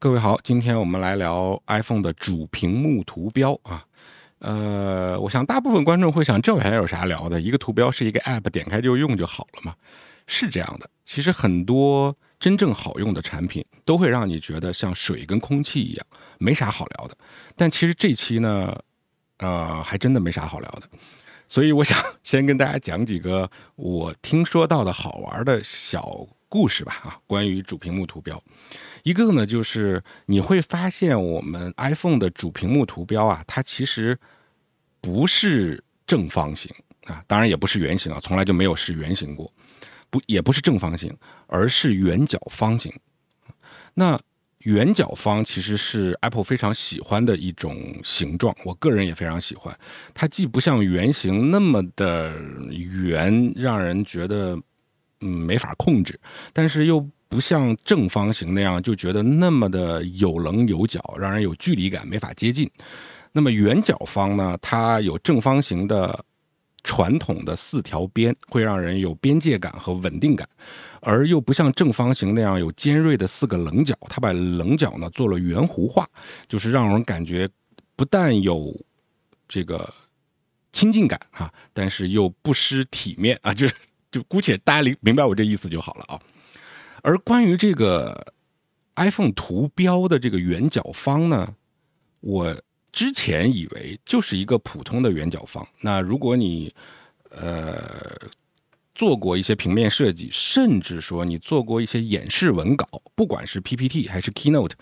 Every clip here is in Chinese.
各位好，今天我们来聊 iPhone 的主屏幕图标啊。我想大部分观众会想，这还有啥聊的？一个图标是一个 App，点开就用就好了嘛。是这样的，其实很多真正好用的产品都会让你觉得像水跟空气一样，没啥好聊的。但其实这期呢，还真的没啥好聊的。所以我想先跟大家讲几个我听说到的好玩的小故事吧，关于主屏幕图标。一个呢，就是你会发现我们 iPhone 的主屏幕图标啊，它其实不是正方形啊，当然也不是圆形啊，从来就没有是圆形过，也不是正方形，而是圆角方形。那圆角方其实是 Apple 非常喜欢的一种形状，我个人也非常喜欢。它既不像圆形那么的圆，让人觉得没法控制，但是又不像正方形那样就觉得那么的有棱有角，让人有距离感，没法接近。那么圆角方呢，它有正方形的传统的4条边，会让人有边界感和稳定感，而又不像正方形那样有尖锐的4个棱角，它把棱角呢做了圆弧化，就是让人感觉不但有这个亲近感啊，但是又不失体面啊，就姑且大家明白我这意思就好了啊。而关于这个 iPhone 图标的这个圆角方呢，我之前以为就是一个普通的圆角方。那如果你做过一些平面设计，甚至说你做过一些演示文稿，不管是 PPT 还是 Keynote，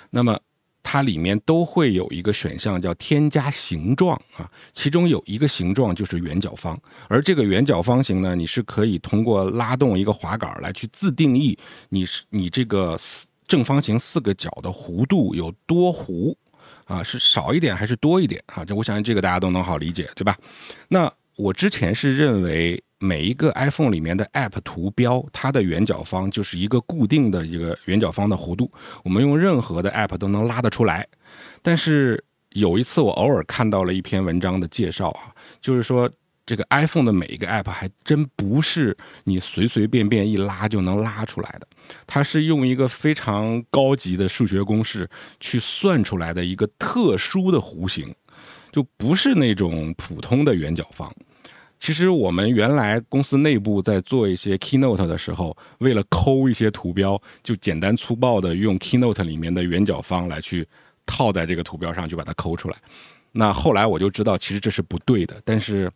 那么它里面都会有一个选项叫添加形状啊，其中有一个形状就是圆角方，而这个圆角方形呢，你是可以通过拉动一个滑杆来去自定义你这个正方形4个角的弧度有多弧啊，是少一点还是多一点啊？这我相信这个大家都能好理解，对吧？那我之前是认为每一个 iPhone 里面的 App 图标，它的圆角方就是一个固定的一个圆角方的弧度，我们用任何的 App 都能拉得出来。但是有一次我偶尔看到了一篇文章的介绍啊，就是说这个 iPhone 的每一个 App 还真不是你随随便便一拉就能拉出来的，它是用一个非常高级的数学公式去算出来的一个特殊的弧形，就不是那种普通的圆角方。其实我们原来公司内部在做一些 Keynote 的时候，为了抠一些图标，就简单粗暴的用 Keynote 里面的圆角方来去套在这个图标上，就把它抠出来。那后来我就知道，其实这是不对的，但是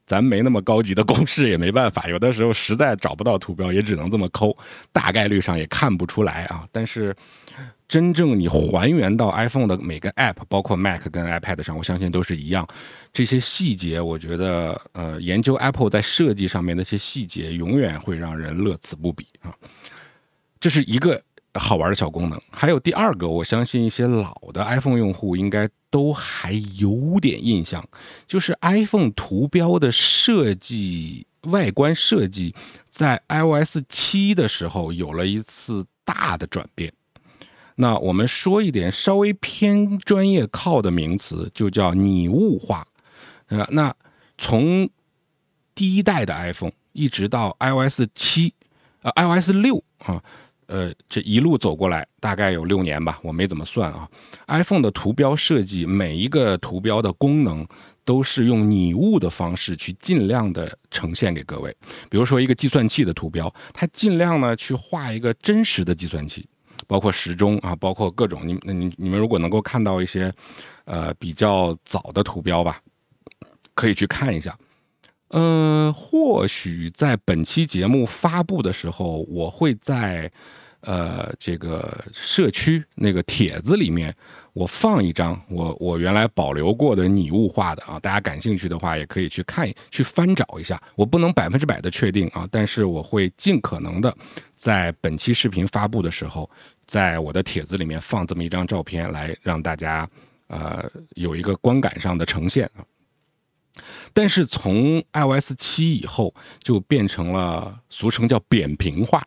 咱没那么高级的公式也没办法，有的时候实在找不到图标，也只能这么抠，大概率上也看不出来啊。但是真正你还原到 iPhone 的每个 App， 包括 Mac 跟 iPad 上，我相信都是一样。这些细节，我觉得研究 Apple 在设计上面的一些细节，永远会让人乐此不疲啊。这是一个好玩的小功能。还有第二个，我相信一些老的 iPhone 用户应该都还有点印象，就是 iPhone 图标的设计，外观设计在 iOS 7的时候有了一次大的转变。那我们说一点稍微偏专业靠的名词，就叫拟物化。那从第一代的 iPhone 一直到 iOS 7，iOS 6啊，这一路走过来大概有6年吧，我没怎么算啊。iPhone 的图标设计，每一个图标的功能都是用拟物的方式去尽量的呈现给各位。比如说一个计算器的图标，它尽量呢去画一个真实的计算器，包括时钟啊，包括各种你们如果能够看到一些比较早的图标吧，可以去看一下。或许在本期节目发布的时候，我会在这个社区那个帖子里面，我放一张我原来保留过的拟物化的啊，大家感兴趣的话也可以去看去翻找一下。我不能100%的确定啊，但是我会尽可能的在本期视频发布的时候，在我的帖子里面放这么一张照片，来让大家有一个观感上的呈现啊。但是从 iOS 7以后，就变成了俗称叫扁平化，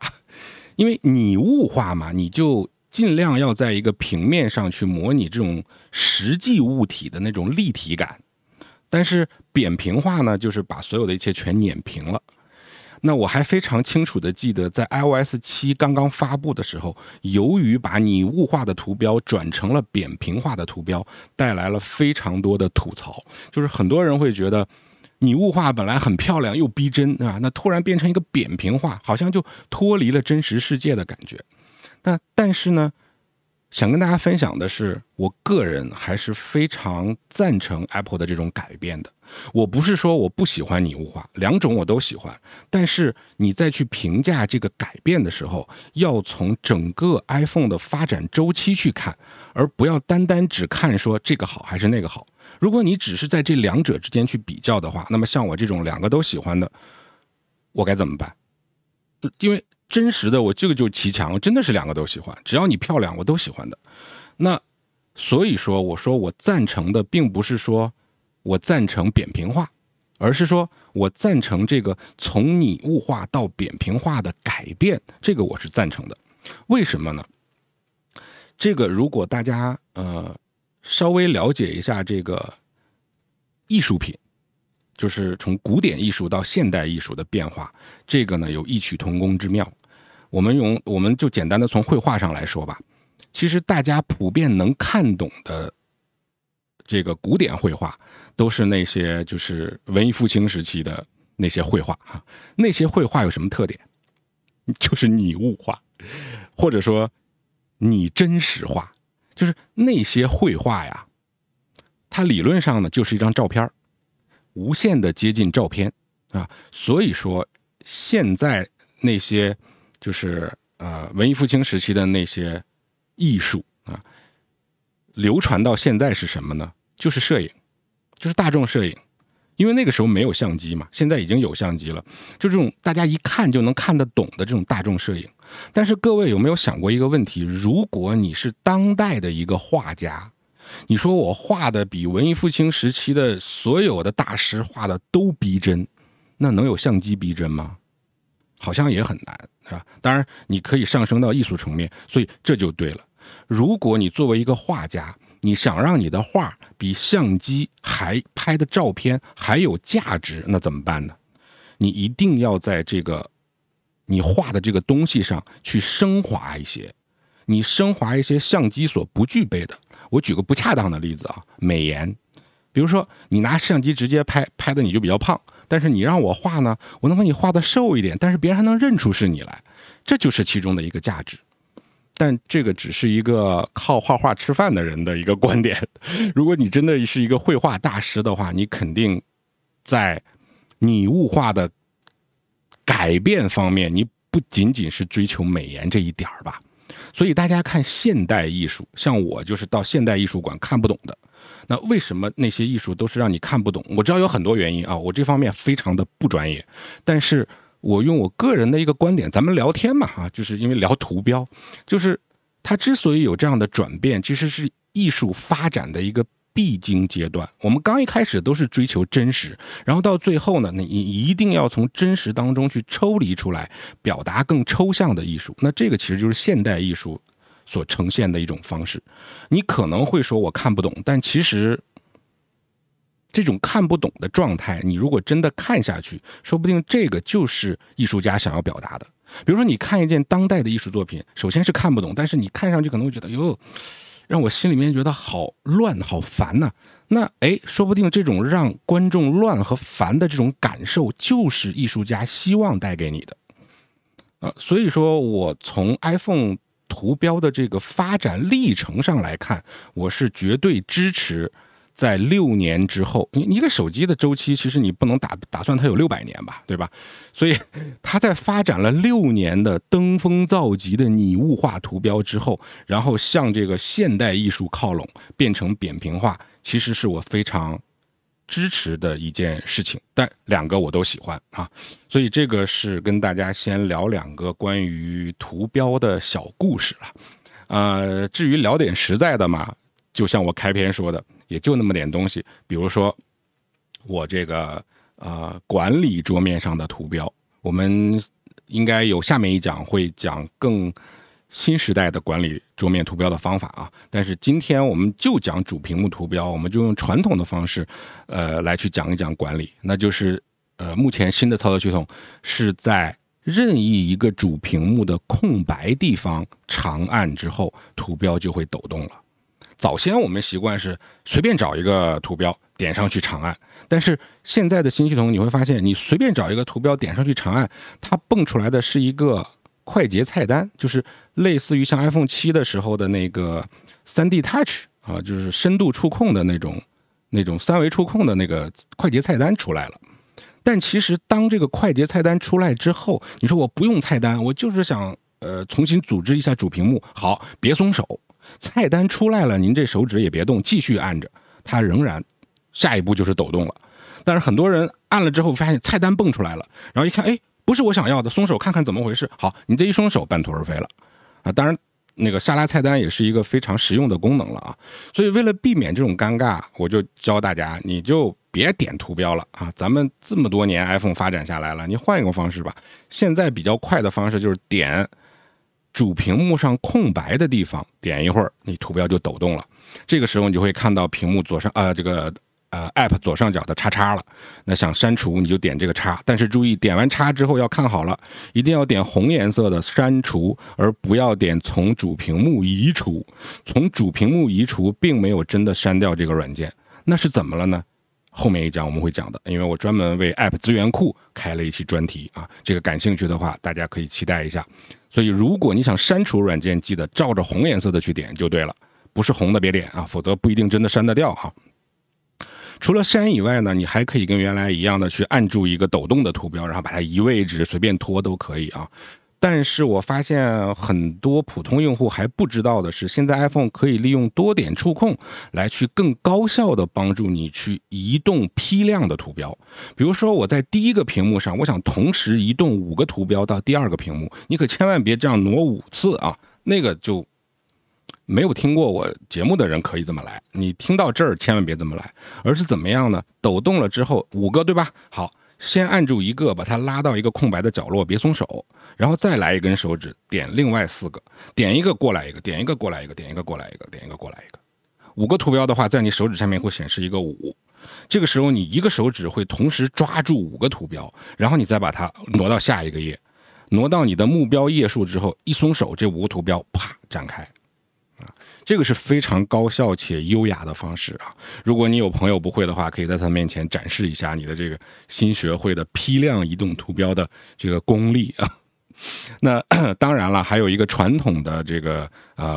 因为拟物化嘛，你就尽量要在一个平面上去模拟这种实际物体的那种立体感。但是扁平化呢，就是把所有的一切全碾平了。那我还非常清楚的记得，在 iOS 7刚刚发布的时候，由于把拟物化的图标转成了扁平化的图标，带来了非常多的吐槽。就是很多人会觉得，拟物化本来很漂亮又逼真啊，那突然变成一个扁平化，好像就脱离了真实世界的感觉。但是呢，想跟大家分享的是，我个人还是非常赞成 Apple 的这种改变的。我不是说我不喜欢拟物化，两种我都喜欢，但是你再去评价这个改变的时候，要从整个 iPhone 的发展周期去看，而不要单单只看说这个好还是那个好。如果你只是在这两者之间去比较的话，那么像我这种两个都喜欢的，我该怎么办？因为真实的我这个就骑墙，真的是两个都喜欢，只要你漂亮我都喜欢的。那所以说我说我赞成的并不是说我赞成扁平化，而是说我赞成这个从拟物化到扁平化的改变，这个我是赞成的。为什么呢？这个如果大家稍微了解一下这个艺术品，就是从古典艺术到现代艺术的变化，这个呢有异曲同工之妙。我们就简单的从绘画上来说吧，其实大家普遍能看懂的这个古典绘画，都是那些就是文艺复兴时期的那些绘画哈。那些绘画有什么特点？就是拟物化，或者说拟真实化。就是那些绘画呀，它理论上呢就是一张照片，无限的接近照片啊。所以说现在那些就是文艺复兴时期的那些艺术啊，流传到现在是什么呢？就是摄影，就是大众摄影。因为那个时候没有相机嘛，现在已经有相机了，就这种大家一看就能看得懂的这种大众摄影。但是各位有没有想过一个问题？如果你是当代的一个画家，你说我画的比文艺复兴时期的所有的大师画的都逼真，那能有相机逼真吗？好像也很难，是吧？当然你可以上升到艺术层面，所以这就对了。如果你作为一个画家，你想让你的画比相机还拍的照片还有价值，那怎么办呢？你一定要在这个你画的这个东西上去升华一些，你升华一些相机所不具备的。我举个不恰当的例子啊，美颜。比如说你拿相机直接拍，拍的你就比较胖，但是你让我画呢，我能把你画的瘦一点，但是别人还能认出是你来，这就是其中的一个价值。但这个只是一个靠画画吃饭的人的一个观点。如果你真的是一个绘画大师的话，你肯定在拟物化的改变方面，你不仅仅是追求美颜这一点吧。所以大家看现代艺术，像我就是到现代艺术馆看不懂的。那为什么那些艺术都是让你看不懂？我知道有很多原因啊，我这方面非常的不专业，但是我用我个人的一个观点，咱们聊天嘛啊，就是因为聊图标，就是它之所以有这样的转变，其实是艺术发展的一个必经阶段。我们刚一开始都是追求真实，然后到最后呢，你一定要从真实当中去抽离出来，表达更抽象的艺术。那这个其实就是现代艺术所呈现的一种方式。你可能会说我看不懂，但其实这种看不懂的状态，你如果真的看下去，说不定这个就是艺术家想要表达的。比如说你看一件当代的艺术作品，首先是看不懂，但是你看上去可能会觉得哟，让我心里面觉得好乱好烦呐。那说不定这种让观众乱和烦的这种感受，就是艺术家希望带给你的。所以说我从 iPhone 图标的这个发展历程上来看，我是绝对支持在6年之后，一个手机的周期其实你不能打算它有600年吧，对吧？所以它在发展了6年的登峰造极的拟物化图标之后，然后向这个现代艺术靠拢，变成扁平化，其实是我非常支持的一件事情。但两个我都喜欢啊，所以这个是跟大家先聊2个关于图标的小故事了。至于聊点实在的嘛，就像我开篇说的，也就那么点东西。比如说我这个管理桌面上的图标，我们应该有下面一讲会讲更新时代的管理桌面图标的方法啊。但是今天我们就讲主屏幕图标，我们就用传统的方式来去讲一讲管理，那就是目前新的操作系统是在任意一个主屏幕的空白地方长按之后，图标就会抖动了。早先我们习惯是随便找一个图标点上去长按，但是现在的新系统你会发现，你随便找一个图标点上去长按，它蹦出来的是一个快捷菜单，就是类似于像 iPhone 7的时候的那个 3D Touch 啊，就是深度触控的那种三维触控的那个快捷菜单出来了。但其实当这个快捷菜单出来之后，你说我不用菜单，我就是想重新组织一下主屏幕，好，别松手。菜单出来了，您这手指也别动，继续按着，它仍然下一步就是抖动了。但是很多人按了之后发现菜单蹦出来了，然后一看，哎，不是我想要的，松手看看怎么回事。好，你这一松手半途而废了啊！当然，那个下拉菜单也是一个非常实用的功能了啊。所以为了避免这种尴尬，我就教大家，你就别点图标了啊！咱们这么多年 iPhone 发展下来了，你换一个方式吧。现在比较快的方式就是点主屏幕上空白的地方，点一会儿，你图标就抖动了。这个时候你就会看到屏幕左上App 左上角的叉叉了。那想删除你就点这个叉，但是注意点完叉之后要看好了，一定要点红颜色的删除，而不要点从主屏幕移除。从主屏幕移除并没有真的删掉这个软件，那是怎么了呢？后面一讲我们会讲的，因为我专门为 App 资源库开了一期专题啊，这个感兴趣的话大家可以期待一下。所以如果你想删除软件，记得照着红颜色的去点就对了，不是红的别点啊，否则不一定真的删得掉啊。除了删以外呢，你还可以跟原来一样的去按住一个抖动的图标，然后把它移位置，随便拖都可以啊。但是我发现很多普通用户还不知道的是，现在 iPhone 可以利用多点触控来去更高效的帮助你去移动批量的图标。比如说我在第一个屏幕上，我想同时移动5个图标到第二个屏幕，你可千万别这样挪5次啊，那个就没有听过我节目的人可以这么来，你听到这儿千万别这么来，而是怎么样呢？抖动了之后5个对吧？好，先按住一个，把它拉到一个空白的角落，别松手，然后再来一根手指点另外4个，点一个过来一个，点一个过来一个，点一个过来一个，点一个过来一个。5个图标的话，在你手指下面会显示一个5，这个时候你一个手指会同时抓住5个图标，然后你再把它挪到下一个页，挪到你的目标页数之后，一松手，这5个图标啪展开。这个是非常高效且优雅的方式啊！如果你有朋友不会的话，可以在他面前展示一下你的这个新学会的批量移动图标的这个功力啊。那当然了，还有一个传统的这个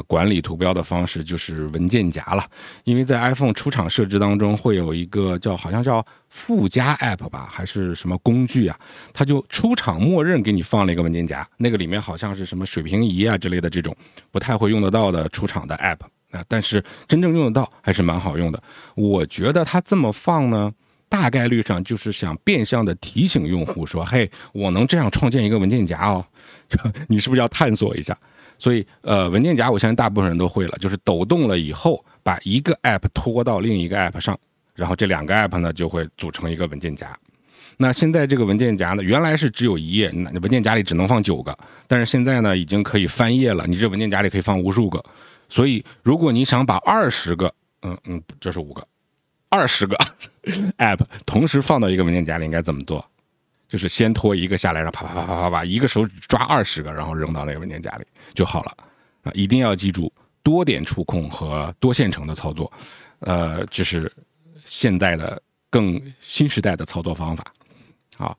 管理图标的方式就是文件夹了，因为在 iPhone 出厂设置当中会有一个好像叫附加 App 吧，还是什么工具啊，它就出厂默认给你放了一个文件夹，那个里面好像是什么水平仪啊之类的这种不太会用得到的出厂的 App 啊，但是真正用得到还是蛮好用的。我觉得它这么放呢，大概率上就是想变相的提醒用户说，嘿，我能这样创建一个文件夹哦，你是不是要探索一下？所以文件夹我相信大部分人都会了，就是抖动了以后把一个 app 拖到另一个 app 上，然后这2个 app 呢就会组成一个文件夹。那现在这个文件夹呢，原来是只有1页，那文件夹里只能放9个，但是现在呢已经可以翻页了，你这文件夹里可以放无数个。所以如果你想把20个这是5个20个app 同时放到一个文件夹里，应该怎么做？就是先拖一个下来，然后啪啪啪啪啪啪，一个手指抓20个，然后扔到那个文件夹里就好了啊！一定要记住多点触控和多线程的操作，就是现在的更新时代的操作方法。好，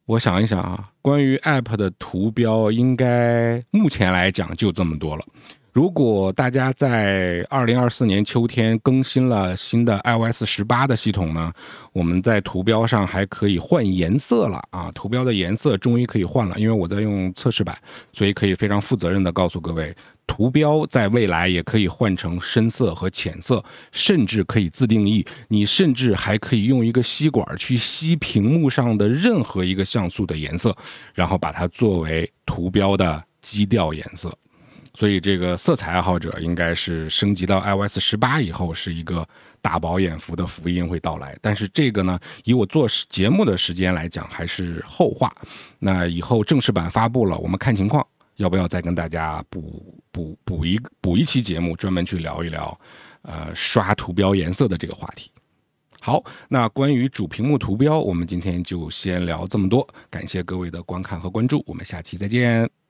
我想一想啊，关于 App 的图标，应该目前来讲就这么多了。如果大家在2024年秋天更新了新的 iOS 18的系统呢，我们在图标上还可以换颜色了啊！图标的颜色终于可以换了，因为我在用测试版，所以可以非常负责任的告诉各位，图标在未来也可以换成深色和浅色，甚至可以自定义。你甚至还可以用一个吸管去吸屏幕上的任何一个像素的颜色，然后把它作为图标的基调颜色。所以这个色彩爱好者应该是升级到 iOS 18以后是一个大饱眼福的福音会到来，但是这个呢，以我做节目的时间来讲还是后话。那以后正式版发布了，我们看情况要不要再跟大家补一期节目，专门去聊一聊刷图标颜色的这个话题。好，那关于主屏幕图标，我们今天就先聊这么多，感谢各位的观看和关注，我们下期再见。